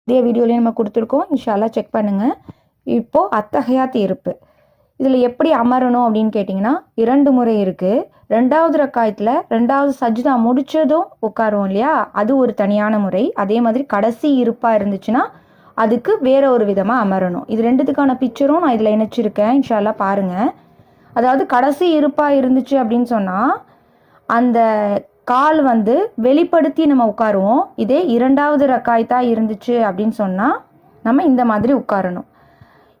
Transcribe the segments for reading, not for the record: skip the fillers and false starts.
இதே வீடியோலேயே நம்ம கொடுத்துருக்கோம், இன்ஷா அல்லாஹ் செக் பண்ணுங்கள். இப்போது அத்தஹியாத் இருப்பு இதில் எப்படி அமரணும் அப்படின்னு கேட்டிங்கன்னா 2 முறை இருக்குது. 2வது ரக்காயத்தில் 2வது சஜ்தா முடித்ததும் உட்காருவோம் இல்லையா, அது ஒரு தனியான முறை. அதே மாதிரி கடைசி இருப்பாக இருந்துச்சுன்னா அதுக்கு வேற ஒரு விதமாக அமரணும். இது ரெண்டுத்துக்கான பிக்சரும் நான் இதில் இணைச்சிருக்கேன், இன்ஷா அல்லாஹ் பாருங்கள். அதாவது கடைசி இருப்பாக இருந்துச்சு அப்படின்னு சொன்னால் அந்த கால் வெளிப்படுத்தி நம்ம உட்காருவோம். இதே 2வது ரக்காயத்தாக இருந்துச்சு அப்படின்னு சொன்னால் நம்ம இந்த மாதிரி உட்காரணும்.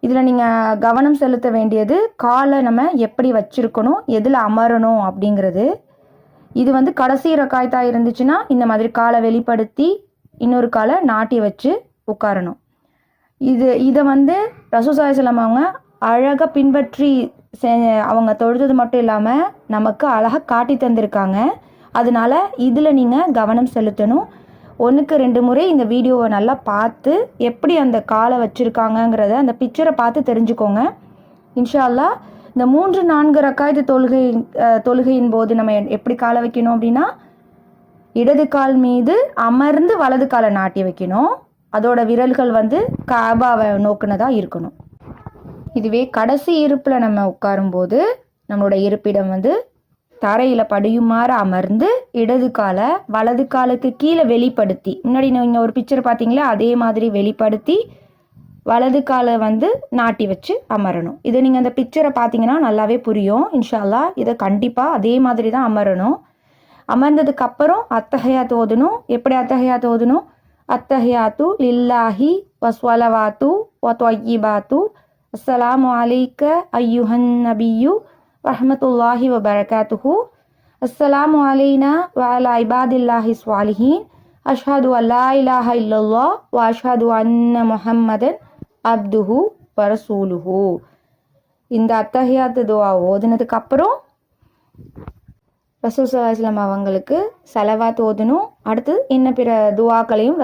இதில் நீங்கள் கவனம் செலுத்த வேண்டியது காலை நம்ம எப்படி வச்சுருக்கணும், எதில் அமரணும் அப்படிங்கிறது. இது கடைசி ரக்காயத்தாக இருந்துச்சுன்னா இந்த மாதிரி காலை வெளிப்படுத்தி இன்னொரு காலை நாட்டி வச்சு உட்காரணும். இதை ரசூல் ஸல்லல்லாஹு அலைஹி வஸல்லம் அவங்க அழகாக பின்பற்றி அவங்க தொழுது மட்டும் இல்லாமல் நமக்கு அழகாக காட்டி தந்திருக்காங்க. அதனால இதில் நீங்கள் கவனம் செலுத்தணும். 1க்கு 2 முறை இந்த வீடியோவை நல்லா பார்த்து எப்படி அந்த காலை வச்சுருக்காங்கங்கிறத அந்த பிக்சரை பார்த்து தெரிஞ்சுக்கோங்க. இன்ஷா அல்லாஹ் இந்த 3-4 ரக்காயத்து தொழுகையின் போது நம்ம எப்படி காலை வைக்கணும் அப்படின்னா, இடது கால் மீது அமர்ந்து வலது காலை நாட்டி வைக்கணும். அதோட விரல்கள் காபாவை நோக்குனதாக இருக்கணும். இதுவே கடைசி இருப்பில் நம்ம உட்காரும்போது நம்மளோட இருப்பிடம் தரையில் படியுமாறு அமர்ந்து இடது காலை வலது காலுக்கு கீழே வெளிப்படுத்தி, முன்னாடி நீங்கள் ஒரு பிக்சர் பார்த்தீங்களா அதே மாதிரி வெளிப்படுத்தி வலது காலை நாட்டி வச்சு அமரணும். இதை நீங்கள் அந்த பிக்சரை பார்த்தீங்கன்னா நல்லாவே புரியும். இன்ஷா அல்லாஹ் இதை கண்டிப்பாக அதே மாதிரி தான் அமரணும். அமர்ந்ததுக்கப்புறம் அத்தஹியாத் ஓதணும். எப்படி அத்தஹியாத் ஓதணும்? அத்தஹியாத்து லில்லாஹி வஸ்வலவாத்து வத்வய்யிபாத்து அஸ்ஸலாமு அலைக்க ஐயுஹன் நபியு ரஹ்மத்துல்லாஹி வபரகாத்துஹு அஸ்ஸலாமு அலைனா வஅலா இபாதில்லாஹி ஸ்வாலிஹீன் அஷ்ஹது அல்லா இலாஹா இல்லல்லாஹ் வ அஷ்ஹது அன்ன முஹம்மதன் அப்துஹு வரசூலுஹு. இந்த அத்தஹியாத் துஆ ஓதுனதுக்கு அப்புறம் ரசூல் ஸல்லல்லாஹு அலைஹி வஸல்லம் அவங்களுக்கு ஸலவாத் ஓதணும். அடுத்து இன்ன பிற துஆக்களையும்